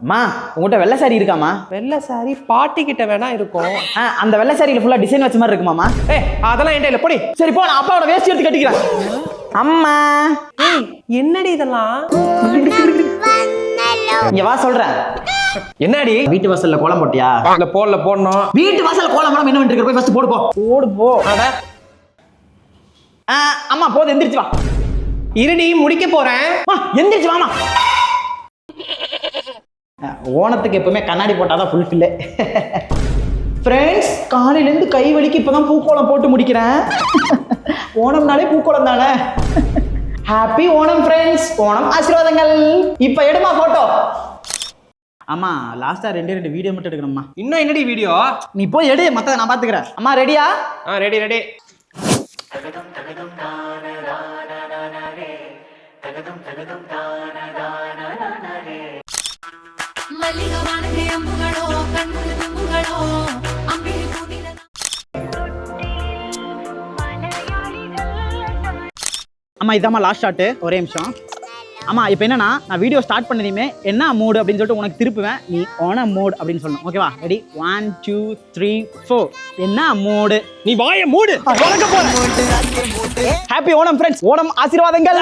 அம்மா உங்கள்கிட்ட வெள்ளை சாரி இருக்காமா? வெள்ளை சாரி பாட்டி கிட்ட வேணா இருக்கும். அந்த வெள்ளை சாரியில ஃபுல்லா டிசைன் வச்ச மாதிரி இருக்குமாமா? அதெல்லாம் என்கிட்ட இல்ல, போடி. சரி போ, நான் அப்பாவோட வேஷ்டி எடுத்து கட்டிக்கிறேன். அம்மா என்னடி இதெல்லாம்? இங்க வா சொல்றேன். என்னடி? வீட்டு வாசல்ல கோலம் போட்டியா? இல்ல போடணும். வீட்டு வாசல்ல கோலம் போடாம என்ன பண்ணிட்டு இருக்க? போய் ஃபர்ஸ்ட் போடு போ. போடு போ. அட அம்மா போது, எந்திரிச்சு வா. இருடி, முடிக்க போறேன். எந்திரிச்சு வாமா. ஓணத்துக்கு எப்பவுமே கண்ணாடி போட்டாதான் ஃபுல்ஃபில்லே. ஃப்ரெண்ட்ஸ், காலையிலேருந்து கை வலிக்கு இப்போதான் பூக்கோளம் போட்டு முடிக்கிறேன். ஓணம்னாலே பூக்கோளம் தானே. ஹாப்பி ஓணம் ஃப்ரெண்ட்ஸ், ஓணம் ஆசீர்வாதங்கள். இப்போ எடுமா போட்டோ. அம்மா லாஸ்டா ரெண்டு வீடியோ மட்டும் எடுக்கணும்மா. இன்னும் என்னடி வீடியோ? நீ போய் எடு, மற்ற நான் பார்த்துக்கிறேன். அம்மா ரெடியா? ரெடி. அம்மா இதாம்மா லாஸ்ட் ஷாட்டு, ஒரே நிமிஷம். அம்மா இப்போ என்னன்னா, நான் வீடியோ ஸ்டார்ட் பண்ணதுமே என்ன மூடு அப்படின்னு சொல்லிட்டு உனக்கு திருப்புவேன். நீ ஓணம் மூடு அப்படின்னு சொல்லணும். ஓகேவா? ரெடி? 1 2 3 4. என்ன மூடு? நீ வாயை மூடு. ஹாப்பி ஓணம் ஃப்ரெண்ட்ஸ், ஓணம் ஆசீர்வாதங்கள்.